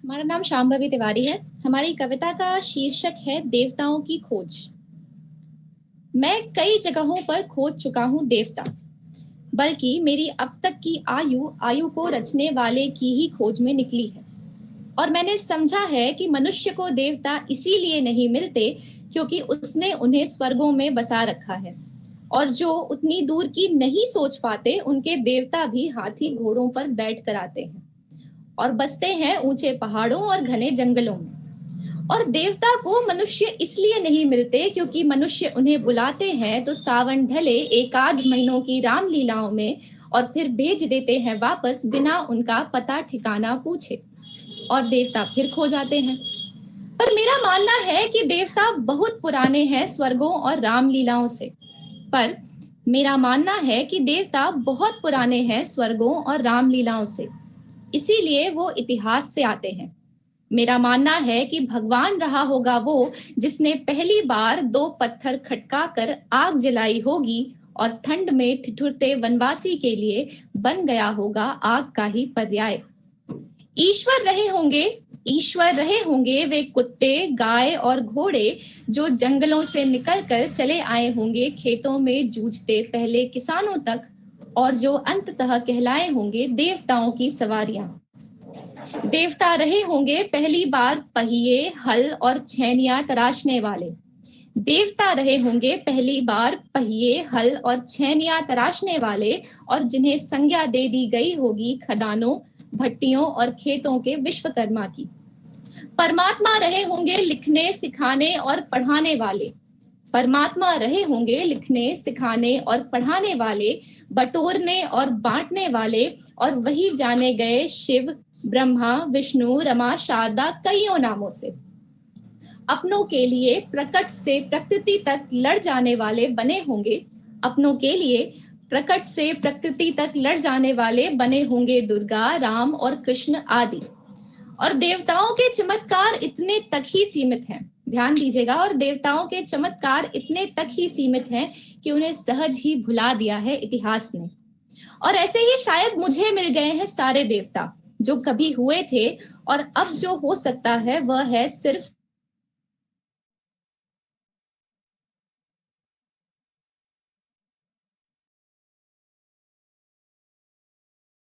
हमारा नाम शांभवी तिवारी है। हमारी कविता का शीर्षक है देवताओं की खोज। मैं कई जगहों पर खोज चुका हूँ देवता, बल्कि मेरी अब तक की आयु आयु को रचने वाले की ही खोज में निकली है। और मैंने समझा है कि मनुष्य को देवता इसीलिए नहीं मिलते क्योंकि उसने उन्हें स्वर्गों में बसा रखा है, और जो उतनी दूर की नहीं सोच पाते उनके देवता भी हाथी घोड़ों पर बैठ कर आते हैं और बसते हैं ऊंचे पहाड़ों और घने जंगलों में। और देवता को मनुष्य इसलिए नहीं मिलते क्योंकि मनुष्य उन्हें बुलाते हैं तो सावन ढले एक आध महीनों की रामलीलाओं में और फिर भेज देते हैं वापस बिना उनका पता ठिकाना पूछे, और देवता फिर खो जाते हैं। पर मेरा मानना है कि देवता बहुत पुराने हैं स्वर्गों और रामलीलाओं से। पर मेरा मानना है कि देवता बहुत पुराने हैं स्वर्गों और रामलीलाओं से, इसीलिए वो इतिहास से आते हैं। मेरा मानना है कि भगवान रहा होगा वो जिसने पहली बार दो पत्थर खटका कर आग जलाई होगी और ठंड में ठिठुरते वनवासी के लिए बन गया होगा आग का ही पर्याय। ईश्वर रहे होंगे ईश्वर रहे होंगे वे कुत्ते गाय और घोड़े जो जंगलों से निकलकर चले आए होंगे खेतों में जूझते पहले किसानों तक, और जो अंततः कहलाए होंगे देवताओं की सवारियां। देवता रहे होंगे पहली बार पहिए हल और छैनियां तराशने वाले। देवता रहे होंगे पहली बार पहिए हल और छैनियां तराशने वाले, और जिन्हें संज्ञा दे दी गई होगी खदानों भट्टियों और खेतों के विश्वकर्मा की। परमात्मा रहे होंगे लिखने सिखाने और पढ़ाने वाले। परमात्मा रहे होंगे लिखने सिखाने और पढ़ाने वाले, बटोरने और बांटने वाले, और वही जाने गए शिव ब्रह्मा विष्णु रमा शारदा कईयों नामों से। अपनों के लिए प्रकट से प्रकृति तक लड़ जाने वाले बने होंगे। अपनों के लिए प्रकट से प्रकृति तक लड़ जाने वाले बने होंगे दुर्गा राम और कृष्ण आदि। और देवताओं के चमत्कार इतने तक ही सीमित हैं, ध्यान दीजिएगा, और देवताओं के चमत्कार इतने तक ही सीमित हैं कि उन्हें सहज ही भुला दिया है इतिहास ने। और ऐसे ही शायद मुझे मिल गए हैं सारे देवता जो कभी हुए थे, और अब जो हो सकता है वह है सिर्फ